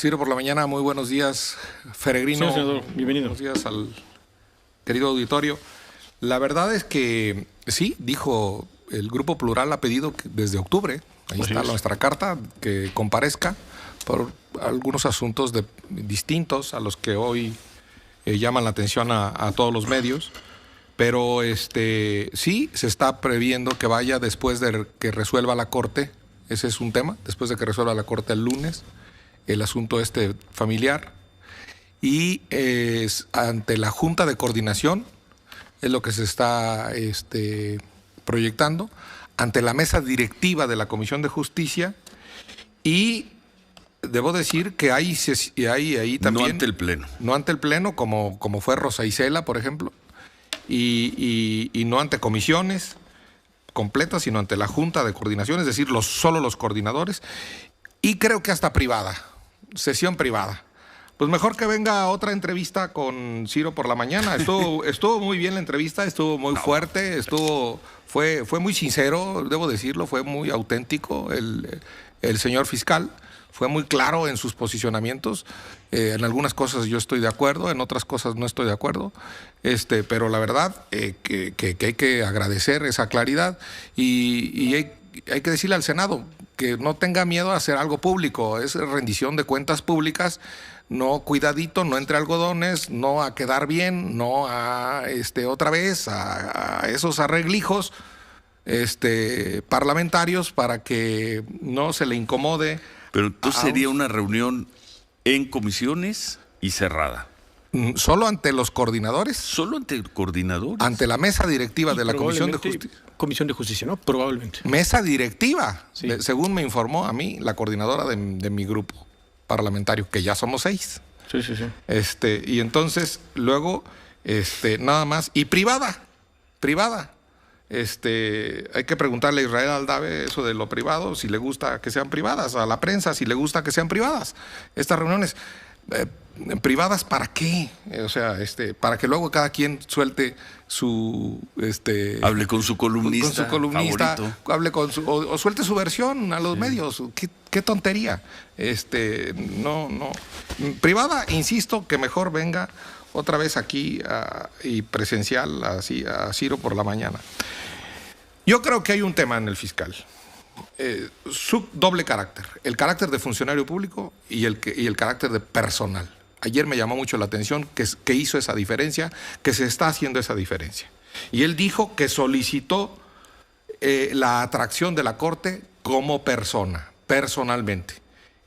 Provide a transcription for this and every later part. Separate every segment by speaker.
Speaker 1: Ciro por la mañana, muy buenos días, Feregrino.
Speaker 2: Sí, senador, bienvenido.
Speaker 1: Buenos días al querido auditorio. La verdad es que sí, dijo, el Grupo Plural ha pedido que desde octubre, ahí está nuestra carta, que comparezca por algunos asuntos distintos a los que hoy llaman la atención a todos los medios. Pero sí, se está previendo que vaya después de que resuelva la Corte. Ese es un tema, después de que resuelva la Corte el lunes, el asunto familiar. Y ante la Junta de Coordinación, es lo que se está proyectando, ante la mesa directiva de la Comisión de Justicia. Y debo decir que hay ahí también...
Speaker 3: No ante el Pleno.
Speaker 1: No ante el Pleno, como fue Rosa Isela, por ejemplo. Y no ante comisiones completas, sino ante la Junta de Coordinación, es decir, solo los coordinadores, y creo que hasta privada, sesión privada. Pues mejor que venga otra entrevista con Ciro por la mañana. Estuvo muy bien la entrevista, estuvo muy fuerte, fue muy sincero, debo decirlo, fue muy auténtico el señor fiscal. Fue muy claro en sus posicionamientos. En algunas cosas yo estoy de acuerdo, en otras cosas no estoy de acuerdo. Pero la verdad que hay que agradecer esa claridad y hay que decirle al Senado que no tenga miedo a hacer algo público. Es rendición de cuentas públicas. No, cuidadito, no entre algodones, no a quedar bien, no a otra vez a esos arreglijos parlamentarios para que no se le incomode.
Speaker 3: Pero entonces sería una reunión en comisiones y cerrada.
Speaker 1: ¿Solo ante los coordinadores?
Speaker 3: ¿Solo ante coordinadores?
Speaker 1: Ante la mesa directiva de la Comisión de Justicia.
Speaker 2: Comisión de Justicia, ¿no? Probablemente.
Speaker 1: Mesa directiva,
Speaker 2: sí.
Speaker 1: Según me informó a mí la coordinadora de mi grupo parlamentario, que ya somos 6.
Speaker 2: Sí.
Speaker 1: Y entonces, luego, nada más. Y privada. Hay que preguntarle a Israel Aldave eso de lo privado, si le gusta que sean privadas, a la prensa si le gusta que sean privadas. Estas reuniones privadas, ¿para qué? O sea, para que luego cada quien suelte su
Speaker 3: hable con su columnista, favorito.
Speaker 1: Hable o suelte su versión a los medios. Qué tontería. No. Privada, insisto, que mejor venga otra vez aquí y presencial así a Ciro por la mañana. Yo creo que hay un tema en el fiscal, su doble carácter, el carácter de funcionario público y el carácter de personal. Ayer me llamó mucho la atención que hizo esa diferencia, que se está haciendo esa diferencia. Y él dijo que solicitó la atracción de la Corte como persona, personalmente.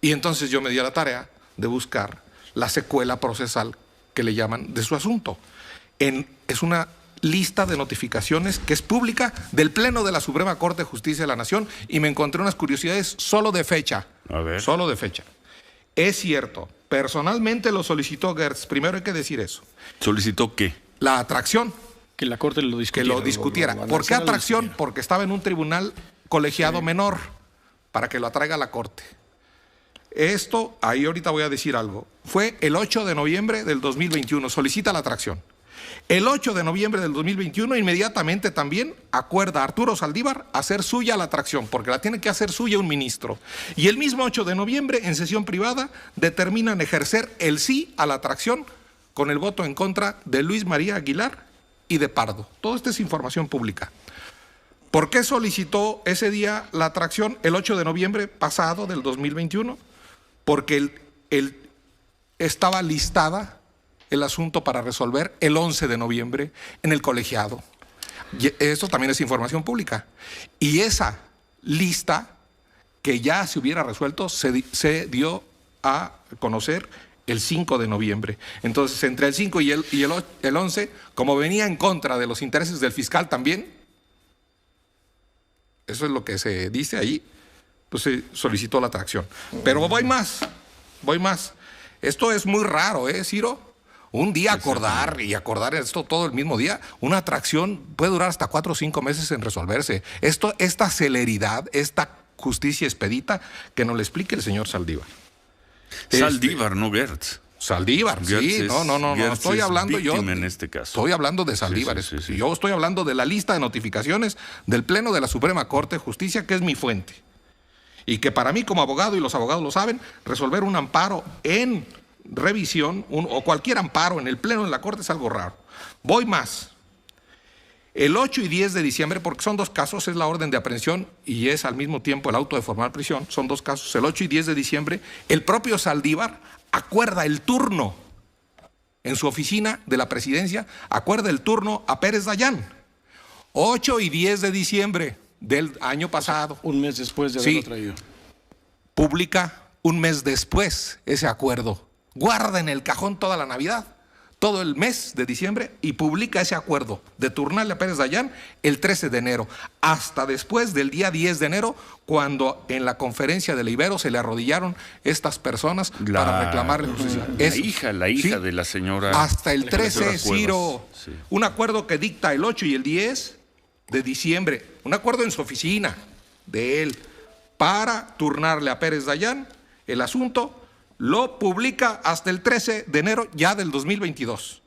Speaker 1: Y entonces yo me di a la tarea de buscar la secuela procesal que le llaman de su asunto. Es una lista de notificaciones que es pública del Pleno de la Suprema Corte de Justicia de la Nación y me encontré unas curiosidades solo de fecha.
Speaker 3: A ver.
Speaker 1: Solo de fecha. Es cierto, personalmente lo solicitó Gertz. Primero hay que decir eso.
Speaker 3: ¿Solicitó qué?
Speaker 1: La atracción.
Speaker 2: Que la Corte lo discutiera.
Speaker 1: Que lo discutiera. ¿Por qué atracción? Porque estaba en un tribunal colegiado menor para que lo atraiga a la Corte. Esto, ahí ahorita voy a decir algo. Fue el 8 de noviembre del 2021. Solicita la atracción. El 8 de noviembre del 2021 inmediatamente también acuerda Arturo Saldívar hacer suya la atracción, porque la tiene que hacer suya un ministro. Y el mismo 8 de noviembre, en sesión privada, determinan ejercer el sí a la atracción con el voto en contra de Luis María Aguilar y de Pardo. Todo esto es información pública. ¿Por qué solicitó ese día la atracción el 8 de noviembre pasado del 2021? Porque estaba listada el asunto para resolver el 11 de noviembre en el colegiado. Y eso también es información pública. Y esa lista, que ya se hubiera resuelto, se dio a conocer el 5 de noviembre. Entonces, entre el 5 y el 11, como venía en contra de los intereses del fiscal también, eso es lo que se dice ahí, pues se solicitó la atracción. Pero voy más. Esto es muy raro, Ciro? Un día acordar esto todo el mismo día, una atracción puede durar hasta 4 o 5 meses en resolverse. Esta celeridad, esta justicia expedita, que nos le explique el señor Saldívar.
Speaker 3: Saldívar, no Gertz.
Speaker 1: Saldívar, sí, no, estoy hablando yo.
Speaker 3: En este caso.
Speaker 1: Estoy hablando de Saldívar.
Speaker 3: Sí.
Speaker 1: Yo estoy hablando de la lista de notificaciones del Pleno de la Suprema Corte de Justicia, que es mi fuente. Y que para mí como abogado, y los abogados lo saben, resolver un amparo en revisión o cualquier amparo en el Pleno de la Corte es algo raro. Voy más. El 8 y 10 de diciembre, porque son dos casos, es la orden de aprehensión y es al mismo tiempo el auto de formal prisión, son dos casos, el 8 y 10 de diciembre, el propio Saldívar acuerda el turno en su oficina de la presidencia, acuerda el turno a Pérez Dayán. 8 y 10 de diciembre del año pasado.
Speaker 2: Un mes después de haberlo traído.
Speaker 1: Publica un mes después ese acuerdo. Guarda en el cajón toda la Navidad, todo el mes de diciembre, y publica ese acuerdo de turnarle a Pérez Dayán el 13 de enero, hasta después del día 10 de enero, cuando en la conferencia de la Ibero se le arrodillaron estas personas para reclamarle justicia.
Speaker 3: La hija de la señora.
Speaker 1: Hasta el 13, Ciro.
Speaker 3: Sí.
Speaker 1: Un acuerdo que dicta el 8 y el 10 de diciembre, un acuerdo en su oficina de él, para turnarle a Pérez Dayán el asunto. Lo publica hasta el 13 de enero ya del 2022.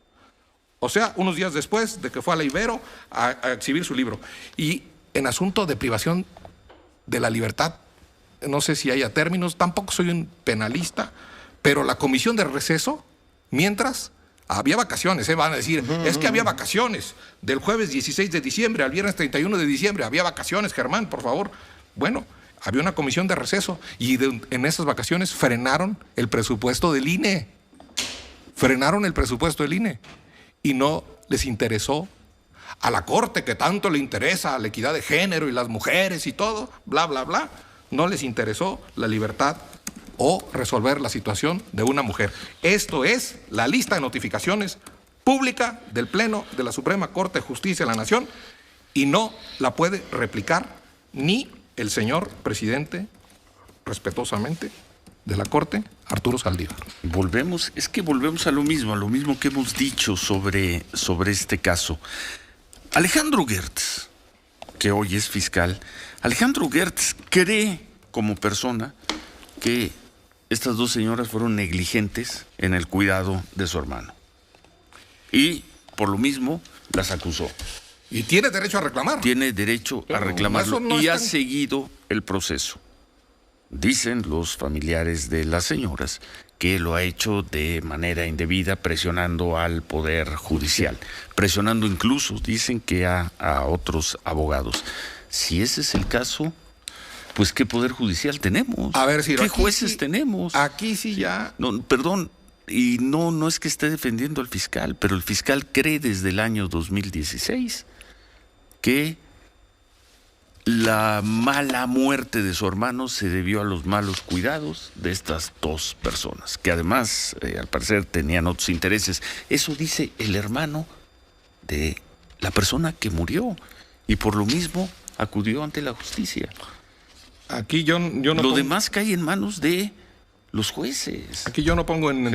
Speaker 1: O sea, unos días después de que fue a la Ibero a exhibir su libro. Y en asunto de privación de la libertad, no sé si haya términos, tampoco soy un penalista, pero la comisión de receso, mientras había vacaciones, van a decir, es que había vacaciones, del jueves 16 de diciembre al viernes 31 de diciembre, había vacaciones, Germán, por favor. Bueno, había una comisión de receso y en esas vacaciones frenaron el presupuesto del INE. Frenaron el presupuesto del INE. Y no les interesó a la Corte, que tanto le interesa la equidad de género y las mujeres y todo, bla, bla, bla. No les interesó la libertad o resolver la situación de una mujer. Esto es la lista de notificaciones pública del Pleno de la Suprema Corte de Justicia de la Nación, y no la puede replicar ni el señor presidente, respetuosamente, de la Corte, Arturo Saldívar.
Speaker 3: Volvemos a lo mismo que hemos dicho sobre este caso. Alejandro Gertz, que hoy es fiscal, Alejandro Gertz cree como persona que estas dos señoras fueron negligentes en el cuidado de su hermano. Y por lo mismo las acusó.
Speaker 1: Y tiene derecho a reclamar.
Speaker 3: Tiene derecho a reclamarlo y ha seguido el proceso. Dicen los familiares de las señoras que lo ha hecho de manera indebida, presionando al Poder Judicial. Presionando incluso, dicen que a otros abogados. Si ese es el caso, pues ¿qué Poder Judicial tenemos?
Speaker 1: A ver, Ciro,
Speaker 3: ¿qué jueces tenemos?
Speaker 1: Aquí sí ya...
Speaker 3: No, perdón. Y no es que esté defendiendo al fiscal, pero el fiscal cree desde el año 2016 que la mala muerte de su hermano se debió a los malos cuidados de estas dos personas, que además, al parecer, tenían otros intereses. Eso dice el hermano de la persona que murió, y por lo mismo acudió ante la justicia.
Speaker 1: Aquí yo no
Speaker 3: Lo demás cae en manos de los jueces.
Speaker 1: Aquí yo no pongo en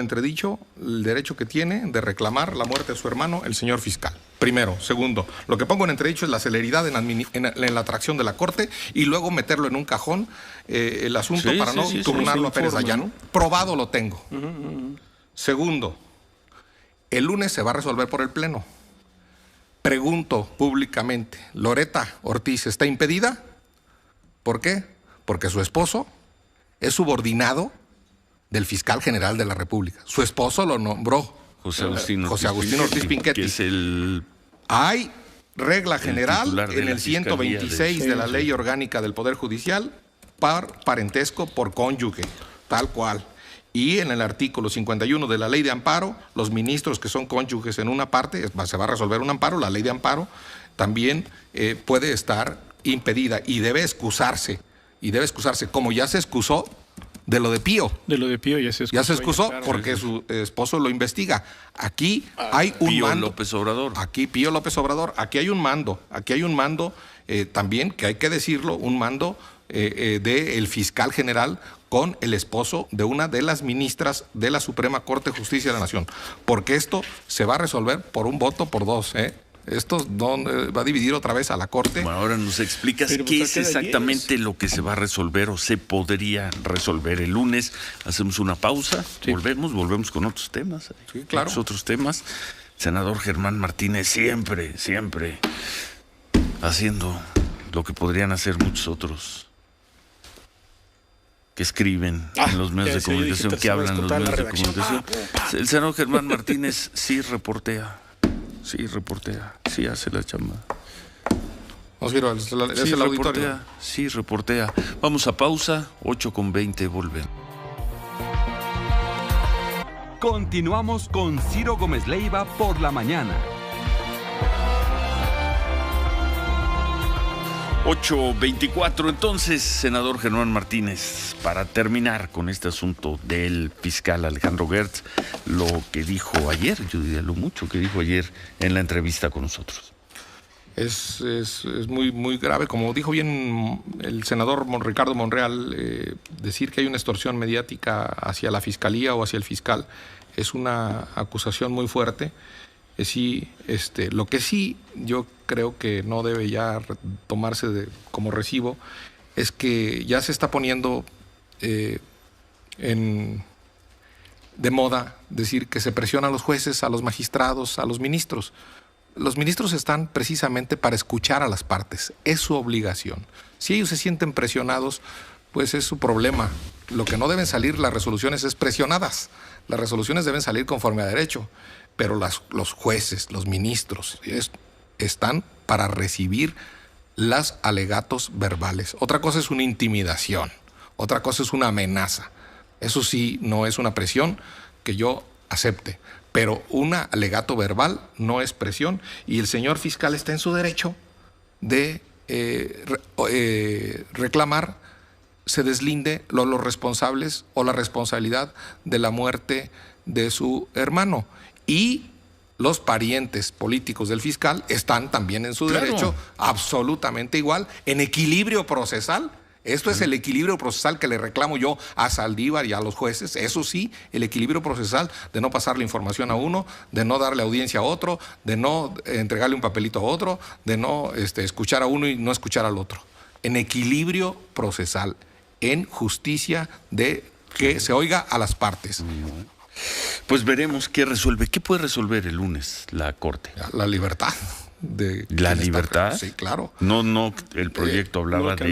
Speaker 1: entredicho el derecho que tiene de reclamar la muerte de su hermano el señor fiscal. Primero. Segundo, lo que pongo en entredicho es la celeridad en la atracción de la Corte, y luego meterlo en un cajón el asunto para no turnarlo a Pérez Dayán. Probado lo tengo. Segundo, el lunes se va a resolver por el Pleno. Pregunto públicamente, ¿Loreta Ortiz está impedida? ¿Por qué? Porque su esposo es subordinado del fiscal general de la República. Su esposo lo nombró
Speaker 3: José Agustín
Speaker 1: Ortiz Pinchetti.
Speaker 3: Que es el...
Speaker 1: Hay regla general en el 126 de la Ley Orgánica del Poder Judicial, parentesco por cónyuge, tal cual. Y en el artículo 51 de la Ley de Amparo, los ministros que son cónyuges en una parte, se va a resolver un amparo, la Ley de Amparo también puede estar impedida y debe excusarse. Como ya se excusó de lo de Pío.
Speaker 2: De lo de Pío ya se excusó.
Speaker 1: Ya se excusó porque su esposo lo investiga. Aquí hay un
Speaker 3: Pío
Speaker 1: mando.
Speaker 3: López Obrador.
Speaker 1: Aquí Pío López Obrador. Aquí hay un mando. También, que hay que decirlo, un mando del fiscal general con el esposo de una de las ministras de la Suprema Corte de Justicia de la Nación. Porque esto se va a resolver por un voto por dos, Esto va a dividir otra vez a la Corte.
Speaker 3: Bueno, ahora nos explicas qué es exactamente lo que se va a resolver o se podría resolver el lunes. Hacemos una pausa, volvemos con otros temas.
Speaker 1: Sí, claro.
Speaker 3: Otros temas. Senador Germán Martínez, siempre haciendo lo que podrían hacer muchos otros que escriben en los medios de comunicación, que hablan en los medios de comunicación. El senador Germán Martínez sí reportea, sí hace la chamba. Sí reportea. Vamos a pausa, 8:20, volvemos.
Speaker 4: Continuamos con Ciro Gómez Leiva por la mañana.
Speaker 3: 8:24. Entonces, senador Germán Martínez, para terminar con este asunto del fiscal Alejandro Gertz, lo que dijo ayer, yo diría lo mucho que dijo ayer en la entrevista con nosotros.
Speaker 1: Es muy, muy grave. Como dijo bien el senador Ricardo Monreal, decir que hay una extorsión mediática hacia la fiscalía o hacia el fiscal es una acusación muy fuerte. Sí, lo que sí yo creo que no debe ya tomarse como recibo es que ya se está poniendo de moda decir que se presiona a los jueces, a los magistrados, a los ministros. Los ministros están precisamente para escuchar a las partes, es su obligación. Si ellos se sienten presionados, pues es su problema. Lo que no deben salir las resoluciones es presionadas. Las resoluciones deben salir conforme a derecho, pero los jueces, los ministros, están para recibir los alegatos verbales. Otra cosa es una intimidación, otra cosa es una amenaza. Eso sí, no es una presión que yo acepte. Pero un alegato verbal no es presión y el señor fiscal está en su derecho de reclamar se deslinde los responsables o la responsabilidad de la muerte de su hermano. Y los parientes políticos del fiscal están también en su derecho, absolutamente igual, en equilibrio procesal. Esto es el equilibrio procesal que le reclamo yo a Saldívar y a los jueces. Eso sí, el equilibrio procesal de no pasarle información a uno, de no darle audiencia a otro, de no entregarle un papelito a otro, de no escuchar a uno y no escuchar al otro. En equilibrio procesal, en justicia de que se oiga a las partes.
Speaker 3: Pues veremos qué resuelve. ¿Qué puede resolver el lunes la Corte?
Speaker 1: La libertad.
Speaker 3: ¿La libertad?
Speaker 1: Sí, claro.
Speaker 3: No, el proyecto hablaba de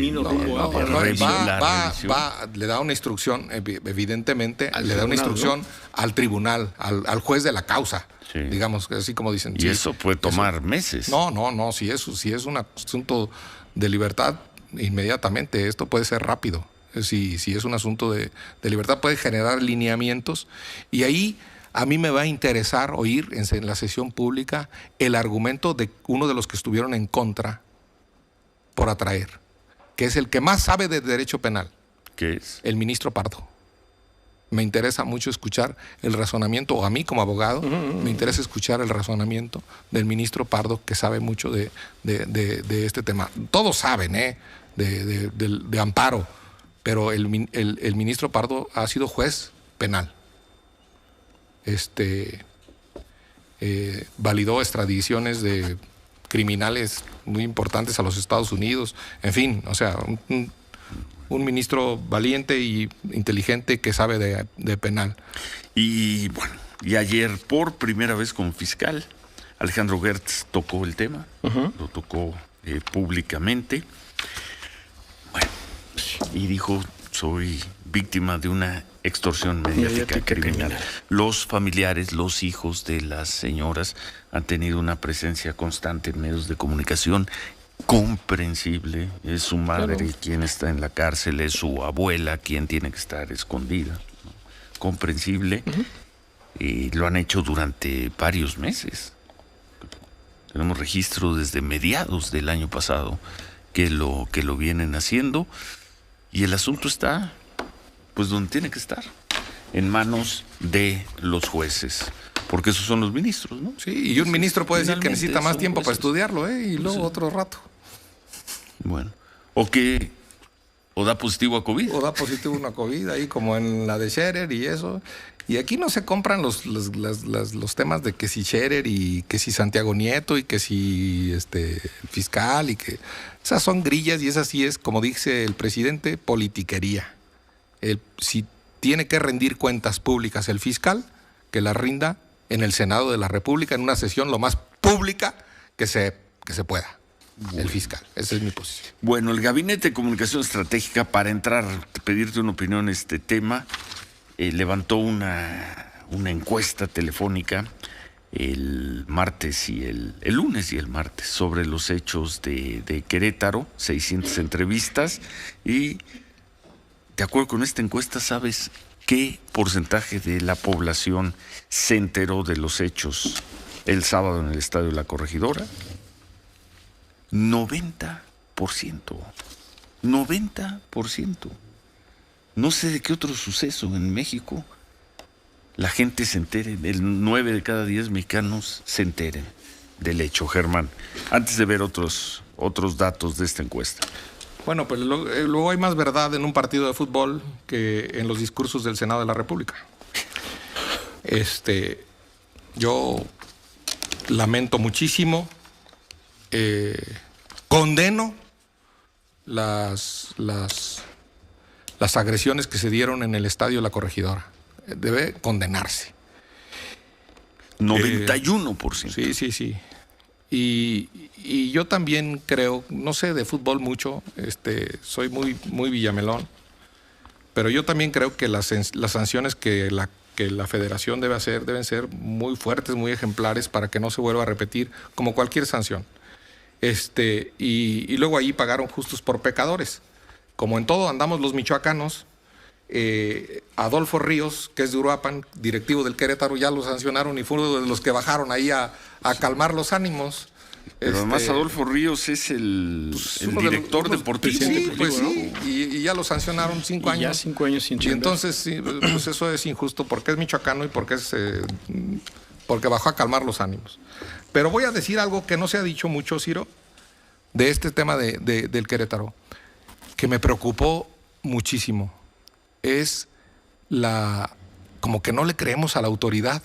Speaker 1: le da una instrucción, evidentemente, le da una instrucción al tribunal, al juez de la causa, digamos, así como dicen.
Speaker 3: Y eso puede tomar meses.
Speaker 1: No, si es un asunto de libertad, inmediatamente, esto puede ser rápido. Si es un asunto de libertad, puede generar lineamientos, y ahí a mí me va a interesar oír en la sesión pública el argumento de uno de los que estuvieron en contra por atraer, que es el que más sabe de derecho penal.
Speaker 3: ¿Qué es?
Speaker 1: El ministro Pardo. Me interesa mucho escuchar el razonamiento, o a mí como abogado, me interesa escuchar el razonamiento del ministro Pardo, que sabe mucho de este tema. Todos saben, de amparo, pero el ministro Pardo ha sido juez penal. Validó extradiciones de criminales muy importantes a los Estados Unidos, en fin, o sea, un ministro valiente y inteligente que sabe de penal.
Speaker 3: Y bueno, y ayer por primera vez como fiscal, Alejandro Gertz tocó el tema, lo tocó públicamente, bueno, y dijo: soy víctima de una extorsión mediática criminal. Los familiares, los hijos de las señoras han tenido una presencia constante en medios de comunicación, comprensible. Es su madre quien está en la cárcel, es su abuela quien tiene que estar escondida, ¿no? Comprensible. Y lo han hecho durante varios meses. Tenemos registro desde mediados del año pasado que lo vienen haciendo, y el asunto está pues donde tiene que estar, en manos de los jueces, porque esos son los ministros, ¿no?
Speaker 1: Sí, y un ministro puede decir que necesita más tiempo para estudiarlo, y luego otro rato.
Speaker 3: Bueno, o da positivo a COVID.
Speaker 1: O da positivo a COVID, ahí como en la de Scherer y eso. Y aquí no se compran los temas de que si Scherer y que si Santiago Nieto y que si fiscal y que... Esas son grillas, y esa sí es, como dice el presidente, politiquería. Si tiene que rendir cuentas públicas el fiscal, que las rinda en el Senado de la República, en una sesión lo más pública que se pueda. el fiscal. Esa es mi posición.
Speaker 3: Bueno, el Gabinete de Comunicación Estratégica, para entrar, pedirte una opinión en este tema, levantó una encuesta telefónica el martes y el lunes y el martes sobre los hechos de Querétaro, 600 entrevistas, y de acuerdo con esta encuesta, ¿sabes qué porcentaje de la población se enteró de los hechos el sábado en el Estadio La Corregidora? 90%. 90%. No sé de qué otro suceso en México la gente se entere, el 9 de cada 10 mexicanos se enteren del hecho, Germán. Antes de ver otros datos de esta encuesta.
Speaker 1: Bueno, pues luego hay más verdad en un partido de fútbol que en los discursos del Senado de la República. Yo lamento muchísimo, condeno las agresiones que se dieron en el Estadio La Corregidora. Debe condenarse.
Speaker 3: 91%.
Speaker 1: Sí. Y yo también creo, no sé de fútbol mucho, soy muy villamelón, pero yo también creo que las sanciones que la federación debe hacer deben ser muy fuertes, muy ejemplares para que no se vuelva a repetir, como cualquier sanción. Y luego ahí pagaron justos por pecadores. Como en todo andamos los michoacanos. Adolfo Ríos, que es de Uruapan, directivo del Querétaro, ya lo sancionaron y fue uno de los que bajaron ahí a calmar los ánimos.
Speaker 3: Pero además Adolfo Ríos es el director deportivo.
Speaker 1: Sí, pues sí, y ya lo sancionaron 5 años.
Speaker 2: Ya 5 años sin
Speaker 1: Y entonces, sí, pues eso es injusto porque es michoacano y porque bajó a calmar los ánimos. Pero voy a decir algo que no se ha dicho mucho, Ciro, de este tema del Querétaro, que me preocupó muchísimo. Es como que no le creemos a la autoridad.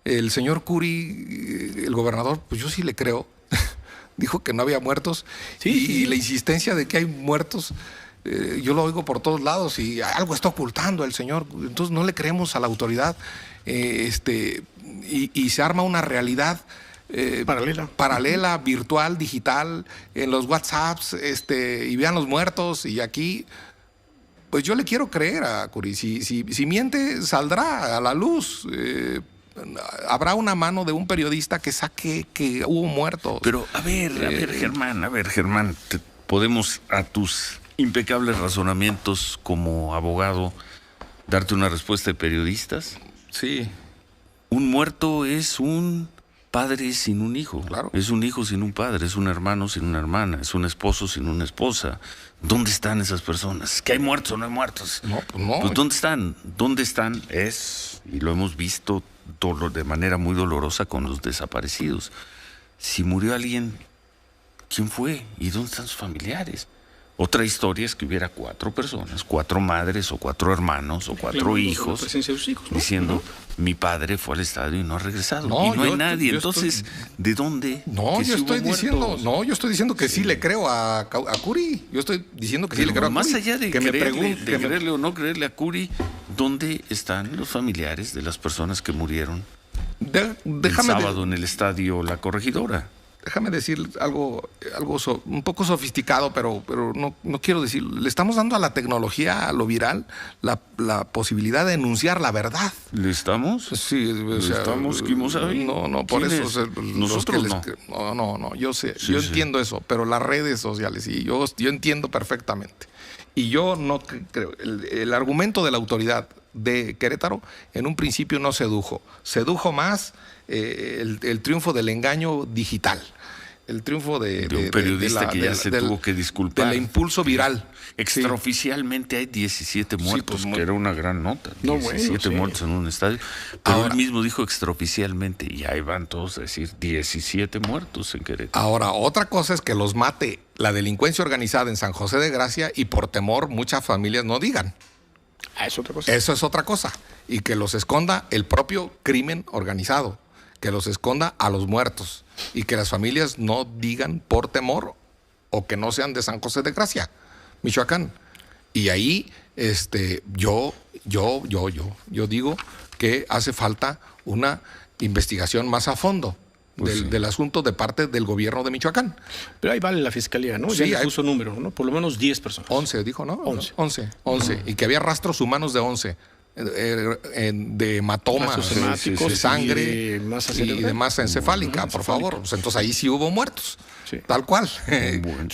Speaker 1: El señor Curi, el gobernador, pues yo sí le creo. Dijo que no había muertos. Y la insistencia de que hay muertos, yo lo oigo por todos lados y algo está ocultando el señor. Entonces no le creemos a la autoridad. Y se arma una realidad paralela, virtual, digital, en los WhatsApps, y vean los muertos. Y aquí, pues yo le quiero creer a Curi. Si miente, saldrá a la luz. Habrá una mano de un periodista que saque que hubo muertos.
Speaker 3: Pero a ver, Germán, podemos a tus impecables razonamientos como abogado darte una respuesta de periodistas.
Speaker 1: Sí.
Speaker 3: Un muerto es un padre sin un hijo.
Speaker 1: Claro.
Speaker 3: Es un hijo sin un padre, es un hermano sin una hermana, es un esposo sin una esposa. ¿Dónde están esas personas? ¿Que hay muertos o no hay muertos?
Speaker 1: No, pues no.
Speaker 3: Pues ¿dónde están? ¿Dónde están? Y lo hemos visto de manera muy dolorosa con los desaparecidos. Si murió alguien, ¿quién fue? ¿Y dónde están sus familiares? Otra historia es que hubiera 4 personas, 4 madres o 4 hermanos o 4 hijos,
Speaker 2: presencia de sus hijos, ¿no?
Speaker 3: diciendo, mi padre fue al estadio y no ha regresado.
Speaker 1: No,
Speaker 3: y no hay nadie. Entonces, ¿de dónde?
Speaker 1: No, yo estoy diciendo que sí le creo a Curi. Yo estoy diciendo que sí le creo a Curi.
Speaker 3: Más allá de creerle o no creerle a Curi, ¿dónde están los familiares de las personas que murieron el sábado en el estadio La Corregidora?
Speaker 1: Déjame decir algo un poco sofisticado, pero no quiero decir. Le estamos dando a la tecnología, a lo viral, la posibilidad de enunciar la verdad.
Speaker 3: ¿Le estamos?
Speaker 1: Sí,
Speaker 3: estamos, Kimosabi.
Speaker 1: No, por eso.
Speaker 3: Nosotros no.
Speaker 1: No, yo sé, yo entiendo eso, pero las redes sociales, sí, yo entiendo perfectamente. Y yo no creo. El argumento de la autoridad de Querétaro en un principio no sedujo. Sedujo más el triunfo del engaño digital. El triunfo de
Speaker 3: un periodista que ya se tuvo que disculpar.
Speaker 1: Del impulso viral.
Speaker 3: Extraoficialmente hay 17 muertos, que era una gran nota. 17 muertos en un estadio. Pero ahora, él mismo dijo extraoficialmente, y ahí van todos a decir 17 muertos en Querétaro.
Speaker 1: Ahora, otra cosa es que los mate la delincuencia organizada en San José de Gracia y por temor muchas familias no digan.
Speaker 2: Es otra cosa.
Speaker 1: Eso es otra cosa. Y que los esconda el propio crimen organizado. Que los esconda a los muertos. Y que las familias no digan por temor o que no sean de San José de Gracia, Michoacán. Y ahí yo digo que hace falta una investigación más a fondo. del asunto de parte del gobierno de Michoacán.
Speaker 2: Pero ahí vale la fiscalía, ¿no?
Speaker 1: Sí,
Speaker 2: ya puso número, ¿no? Por lo menos 10 personas.
Speaker 1: 11, dijo, ¿no?
Speaker 2: 11.
Speaker 1: 11. Y que había rastros humanos de 11. De hematomas,
Speaker 2: de
Speaker 1: sangre y de masa encefálica, por favor. Pues entonces ahí sí hubo muertos. Sí. Tal cual.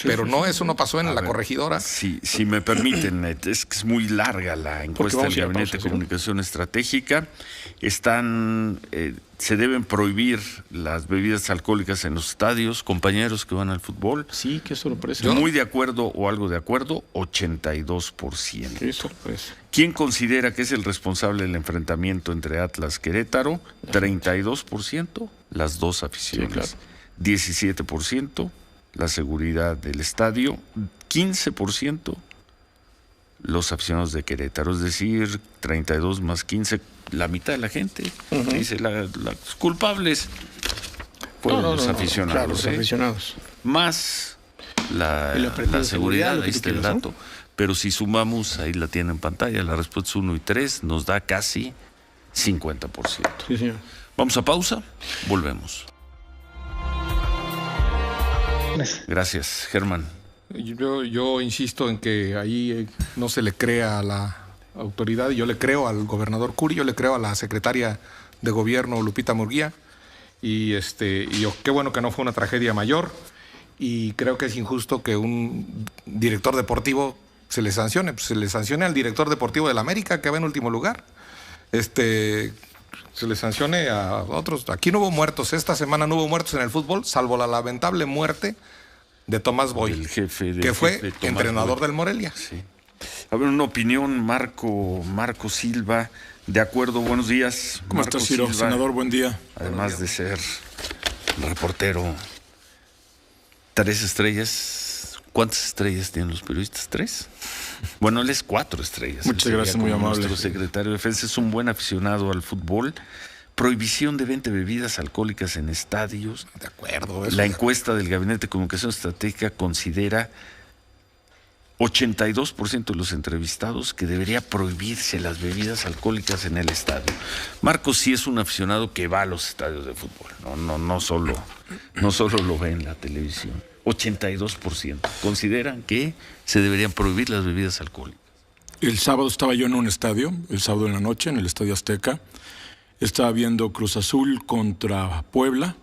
Speaker 1: Pero no, eso no pasó en la corregidora.
Speaker 3: Si me permiten, es que es muy larga la encuesta del Gabinete de Comunicación Estratégica. Se deben prohibir las bebidas alcohólicas en los estadios, compañeros que van al fútbol.
Speaker 2: Sí, qué sorpresa.
Speaker 3: Muy de acuerdo o algo de acuerdo, 82%.
Speaker 2: Qué sorpresa.
Speaker 3: ¿Quién considera que es el responsable del enfrentamiento entre Atlas y Querétaro? 32%, las dos aficiones. Sí, claro. 17%, la seguridad del estadio. 15%, los aficionados de Querétaro. Es decir, 32 más 15, la mitad de la gente. Dice, los culpables fueron los aficionados.
Speaker 2: Claro, los aficionados.
Speaker 3: Más la seguridad, ahí está el dato. ¿No? Pero si sumamos, ahí la tiene en pantalla, la respuesta es 1 y 3, nos da casi 50%.
Speaker 2: Sí, señor.
Speaker 3: Vamos a pausa, volvemos. Gracias, Germán.
Speaker 1: Yo insisto en que ahí no se le crea a la autoridad, y yo le creo al gobernador Curi, yo le creo a la secretaria de gobierno Lupita Murguía, y qué bueno que no fue una tragedia mayor, y creo que es injusto que un director deportivo se le sancione, pues se le sancione al director deportivo del América, que va en último lugar, se le sancione a otros. Aquí no hubo muertos, esta semana no hubo muertos en el fútbol, salvo la lamentable muerte de Tomás Boy,
Speaker 3: el jefe
Speaker 1: que fue entrenador del Morelia.
Speaker 3: Sí. A ver, una opinión, Marco Silva, de acuerdo, buenos días.
Speaker 5: ¿Cómo estás, Ciro? Senador, buen día.
Speaker 3: Además de ser reportero, 3 estrellas. ¿Cuántas estrellas tienen los periodistas? 3. Bueno, él es 4 estrellas.
Speaker 5: Muchas gracias, muy amable.
Speaker 3: Nuestro secretario de Defensa es un buen aficionado al fútbol. Prohibición de venta de bebidas alcohólicas en estadios.
Speaker 1: De acuerdo.
Speaker 3: La encuesta del Gabinete de Comunicación Estratégica considera 82% de los entrevistados que debería prohibirse las bebidas alcohólicas en el estadio. Marcos sí es un aficionado que va a los estadios de fútbol. No solo lo ve en la televisión. 82% consideran que se deberían prohibir las bebidas alcohólicas.
Speaker 5: El sábado estaba yo en un estadio, el sábado en la noche, en el Estadio Azteca. Estaba viendo Cruz Azul contra Puebla.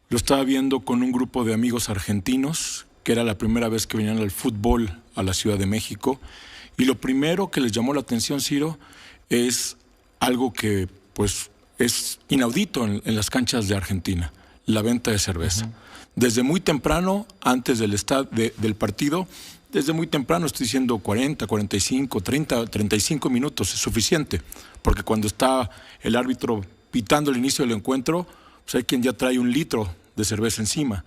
Speaker 5: Lo estaba viendo con un grupo de amigos argentinos, que era la primera vez que venían al fútbol a la Ciudad de México. Y lo primero que les llamó la atención, Ciro, es algo que pues es inaudito en las canchas de Argentina: la venta de cerveza. Desde muy temprano, antes del partido, desde muy temprano, estoy diciendo 40, 45, 30, 35 minutos, es suficiente. Porque cuando está el árbitro pitando el inicio del encuentro, pues hay quien ya trae 1 litro de cerveza encima.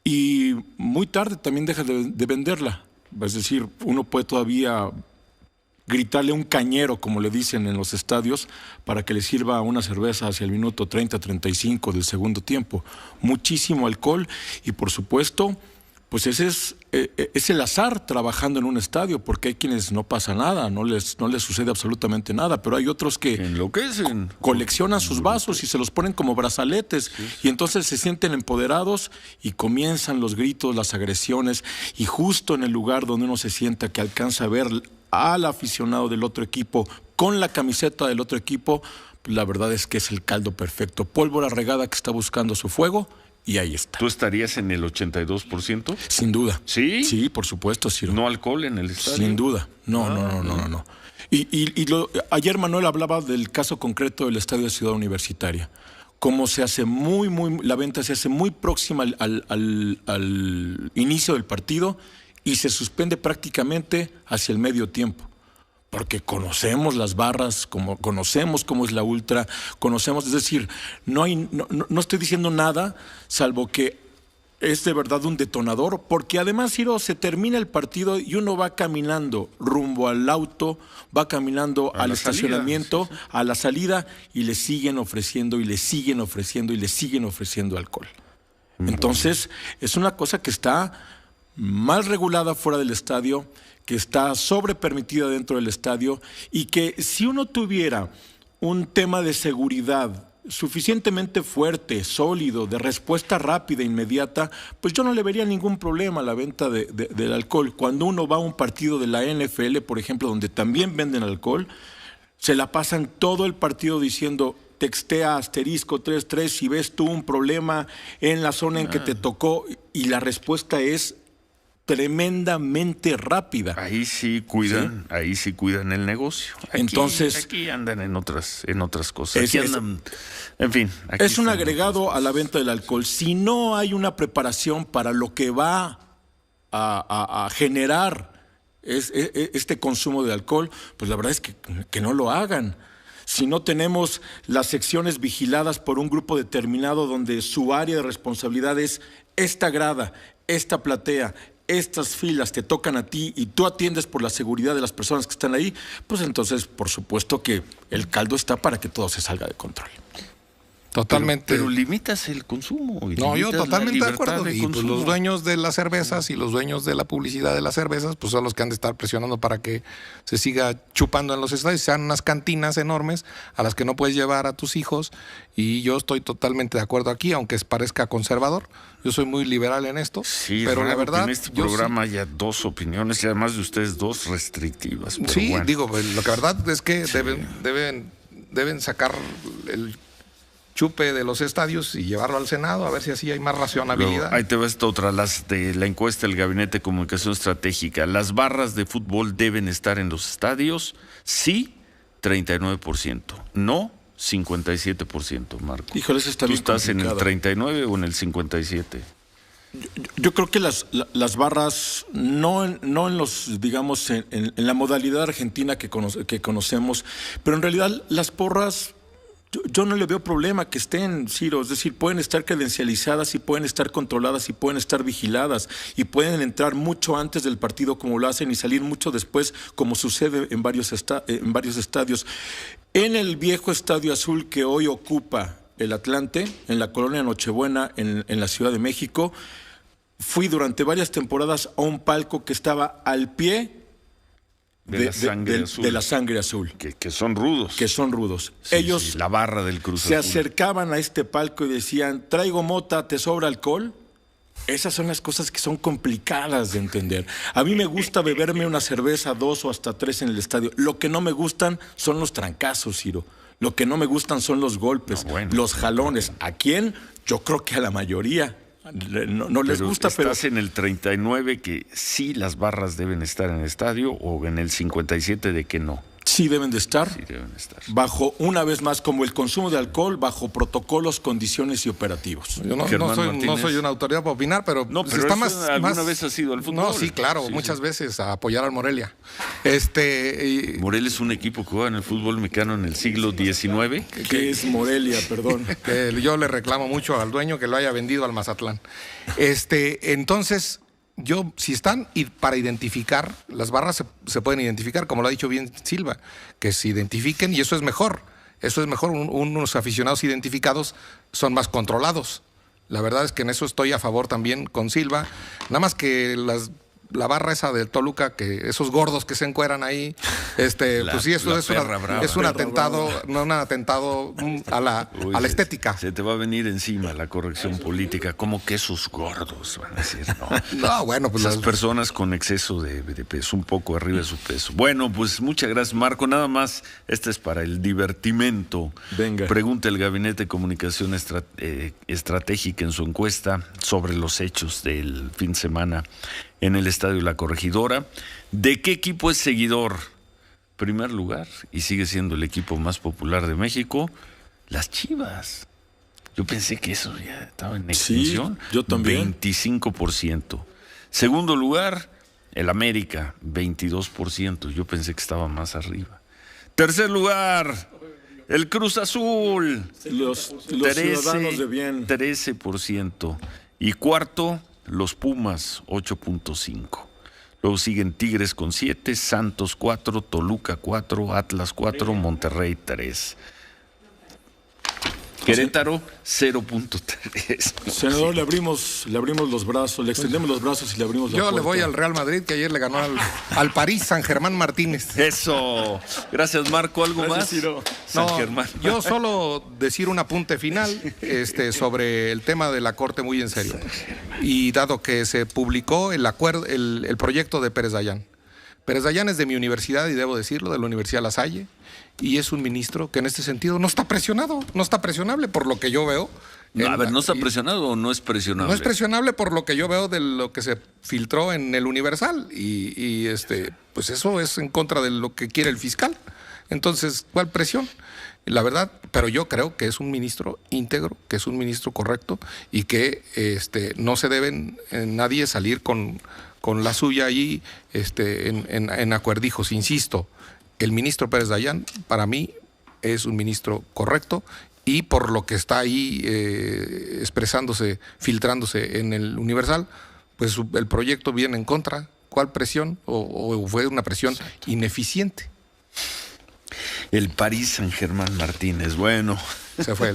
Speaker 5: Y muy tarde también deja de venderla. Es decir, uno puede todavía gritarle a un cañero, como le dicen en los estadios, para que le sirva una cerveza hacia el minuto 30, 35 del segundo tiempo. Muchísimo alcohol y, por supuesto, pues ese es el azar trabajando en un estadio, porque hay quienes no pasa nada, no les sucede absolutamente nada, pero hay otros que
Speaker 3: enloquecen,
Speaker 5: coleccionan sus vasos y se los ponen como brazaletes, y entonces se sienten empoderados y comienzan los gritos, las agresiones, y justo en el lugar donde uno se sienta que alcanza a ver al aficionado del otro equipo con la camiseta del otro equipo, pues la verdad es que es el caldo perfecto, pólvora regada que está buscando su fuego. Y ahí está.
Speaker 3: ¿Tú estarías en el 82%?
Speaker 5: Sin duda.
Speaker 3: ¿Sí?
Speaker 5: Sí, por supuesto, Ciro.
Speaker 3: ¿No alcohol en el estadio?
Speaker 5: Sin duda. No. Ayer Manuel hablaba del caso concreto del estadio de Ciudad Universitaria. Cómo se hace la venta se hace muy próxima al inicio del partido y se suspende prácticamente hacia el medio tiempo. Porque conocemos las barras, conocemos cómo es la ultra, es decir, no estoy diciendo nada, salvo que es de verdad un detonador, porque además, Ciro, se termina el partido y uno va caminando rumbo al auto, va caminando al estacionamiento, sí. A la salida, y le siguen ofreciendo, y le siguen ofreciendo, y le siguen ofreciendo alcohol. Entonces, es una cosa que está mal regulada fuera del estadio, que está sobrepermitida dentro del estadio, y que si uno tuviera un tema de seguridad suficientemente fuerte, sólido, de respuesta rápida, inmediata, pues yo no le vería ningún problema a la venta del alcohol. Cuando uno va a un partido de la NFL, por ejemplo, donde también venden alcohol, se la pasan todo el partido diciendo: textea asterisco 33 si ves tú un problema en la zona en que te tocó, y la respuesta es tremendamente rápida.
Speaker 3: Ahí sí cuidan,
Speaker 5: ¿sí?
Speaker 3: Ahí sí cuidan el negocio.
Speaker 5: Entonces,
Speaker 3: aquí andan en otras cosas. Aquí andan, en fin.
Speaker 5: Es un agregado a la venta del alcohol. Si no hay una preparación para lo que va a generar este consumo de alcohol, pues la verdad es que no lo hagan. Si no tenemos las secciones vigiladas por un grupo determinado donde su área de responsabilidad es esta grada, esta platea, estas filas te tocan a ti y tú atiendes por la seguridad de las personas que están ahí, pues entonces por supuesto que el caldo está para que todo se salga de control.
Speaker 1: Totalmente.
Speaker 3: Pero limitas el consumo.
Speaker 1: No, yo totalmente de acuerdo. Y pues los dueños de las cervezas y los dueños de la publicidad de las cervezas, pues son los que han de estar presionando para que se siga chupando en los estadios. Sean unas cantinas enormes a las que no puedes llevar a tus hijos. Y yo estoy totalmente de acuerdo aquí, aunque parezca conservador. Yo soy muy liberal en esto.
Speaker 3: Sí,
Speaker 1: pero la verdad,
Speaker 3: en este programa haya dos opiniones y además de ustedes dos restrictivas. Pero
Speaker 1: sí,
Speaker 3: bueno.
Speaker 1: digo, lo que verdad es que deben sacar el chupe de los estadios y llevarlo al Senado, a ver si así hay más racionabilidad.
Speaker 3: Luego, ahí te va esta otra, las de la encuesta del Gabinete de Comunicación Estratégica. ¿Las barras de fútbol deben estar en los estadios? Sí, 39%. No, 57%, Marco.
Speaker 5: Híjole, eso está
Speaker 3: ¿Tú
Speaker 5: bien
Speaker 3: estás
Speaker 5: complicado.
Speaker 3: en el 39 o en el 57?
Speaker 5: Yo creo que las barras, no en los, digamos, en la modalidad argentina que conocemos, pero en realidad las porras, yo no le veo problema que estén, Ciro. Es decir, pueden estar credencializadas y pueden estar controladas y pueden estar vigiladas y pueden entrar mucho antes del partido como lo hacen y salir mucho después como sucede en varios estadios. En el viejo Estadio Azul que hoy ocupa el Atlante, en la colonia Nochebuena, en la Ciudad de México, fui durante varias temporadas a un palco que estaba al pie de la sangre azul.
Speaker 3: Que son rudos.
Speaker 5: Que son rudos.
Speaker 3: Sí,
Speaker 5: Ellos
Speaker 3: sí, la barra del Cruz
Speaker 5: se
Speaker 3: Azul.
Speaker 5: acercaban a este palco y decían: traigo mota, ¿te sobra alcohol? Esas son las cosas que son complicadas de entender. A mí me gusta beberme una cerveza, 2 o hasta 3 en el estadio. Lo que no me gustan son los trancazos, Ciro. Lo que no me gustan son los golpes, los jalones. ¿A quién? Yo creo que a la mayoría. No les gusta, pero
Speaker 3: ¿estás en el 39 que sí las barras deben estar en el estadio o en el 57 de que no?
Speaker 5: Sí deben de estar.
Speaker 3: Sí deben estar.
Speaker 5: Bajo, una vez más, como el consumo de alcohol, bajo protocolos, condiciones y operativos.
Speaker 1: Yo no soy una autoridad para opinar, pero,
Speaker 3: no, pero
Speaker 1: está
Speaker 3: ¿alguna vez has ido al fútbol?
Speaker 1: No, sí, claro, muchas veces a apoyar al Morelia.
Speaker 3: Morelia es un equipo que juega en el fútbol mexicano en el siglo XIX.
Speaker 5: ¿Qué es Morelia, perdón?
Speaker 1: Que yo le reclamo mucho al dueño que lo haya vendido al Mazatlán. Entonces, si están para identificar, las barras se pueden identificar, como lo ha dicho bien Silva, que se identifiquen, y eso es mejor. Eso es mejor. Unos aficionados identificados son más controlados. La verdad es que en eso estoy a favor también con Silva. Nada más que la barra esa del Toluca, que esos gordos que se encueran ahí, pues sí, eso es un atentado, no un atentado a la estética.
Speaker 3: Se te va a venir encima la corrección política, como que esos gordos, van a decir, ¿no?
Speaker 1: No, bueno, pues
Speaker 3: las personas con exceso de peso, un poco arriba de su peso. Bueno, pues muchas gracias, Marco. Nada más, este es para el divertimento.
Speaker 5: Venga.
Speaker 3: Pregunta el Gabinete de Comunicación Estratégica en su encuesta sobre los hechos del fin de semana en el Estadio La Corregidora. ¿De qué equipo es seguidor? Primer lugar, y sigue siendo el equipo más popular de México, las Chivas. Yo pensé que eso ya estaba en extinción.
Speaker 5: Sí, yo también.
Speaker 3: 25%. Segundo lugar, el América, 22%. Yo pensé que estaba más arriba. Tercer lugar, el Cruz Azul.
Speaker 5: Los ciudadanos de bien.
Speaker 3: 13%. Y cuarto, los Pumas, 8.5. Luego siguen Tigres con 7, Santos 4, Toluca 4, Atlas 4, Monterrey 3. Querétaro 0.3.
Speaker 5: Senador, le abrimos los brazos, le extendemos los brazos y le abrimos la
Speaker 1: Yo
Speaker 5: puerta.
Speaker 1: le voy al Real Madrid, que ayer le ganó al París San Germán Martínez.
Speaker 3: Eso. Gracias, Marco. ¿Algo
Speaker 2: Gracias,
Speaker 3: más?
Speaker 2: Ciro.
Speaker 3: San
Speaker 1: No,
Speaker 3: Germán.
Speaker 1: yo solo decir un apunte final sobre el tema de la Corte muy en serio. Y dado que se publicó el proyecto de Pérez Dayán. Pérez Dayán es de mi universidad, y debo decirlo, de la Universidad La Salle, y es un ministro que en este sentido no está presionado, no está presionable por lo que yo veo.
Speaker 3: No, a ver, ¿no está presionado o no es presionable?
Speaker 1: No es presionable por lo que yo veo de lo que se filtró en el Universal, y pues eso es en contra de lo que quiere el fiscal. Entonces, ¿cuál presión? La verdad, pero yo creo que es un ministro íntegro, que es un ministro correcto, y que no se deben nadie salir con la suya ahí en acuerdijos. Insisto, el ministro Pérez Dayán, para mí, es un ministro correcto, y por lo que está ahí expresándose, filtrándose en el Universal, pues el proyecto viene en contra. ¿Cuál presión? ¿O fue una presión ineficiente?
Speaker 3: El París San Germán Martínez, bueno.
Speaker 1: Se fue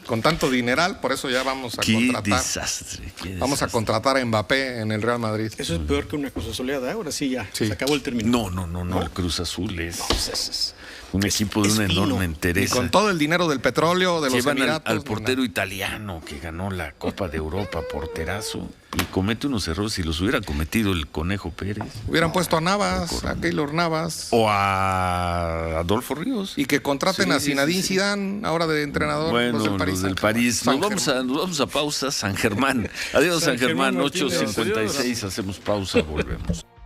Speaker 1: con tanto dineral, por eso ya vamos a
Speaker 3: Qué
Speaker 1: contratar.
Speaker 3: desastre.
Speaker 1: Vamos a contratar a Mbappé en el Real Madrid.
Speaker 2: Eso es peor que una cosa soleada. Ahora sí ya,
Speaker 1: Sí.
Speaker 2: se acabó el término.
Speaker 3: No, el Cruz Azul es
Speaker 2: Es
Speaker 3: un equipo de una
Speaker 2: fino.
Speaker 3: enorme
Speaker 1: Y
Speaker 3: entereza.
Speaker 1: con todo el dinero del petróleo, de los
Speaker 3: Llevan
Speaker 1: Emiratos.
Speaker 3: al portero italiano que ganó la Copa de Europa, porterazo, y comete unos errores. Si los hubiera cometido el Conejo Pérez
Speaker 1: Hubieran puesto a Navas, a Keylor Navas.
Speaker 3: o a Adolfo Ríos.
Speaker 1: Y que contraten a Zinedine Zidane, ahora de entrenador.
Speaker 3: Bueno,
Speaker 1: del París
Speaker 3: los del
Speaker 1: Saint-Germain.
Speaker 3: París.
Speaker 1: San
Speaker 3: Nos vamos a pausa. San Germán. Adiós, San
Speaker 2: San Germán
Speaker 3: Germán.
Speaker 2: Martínez.
Speaker 3: 8:56. Hacemos pausa. Volvemos.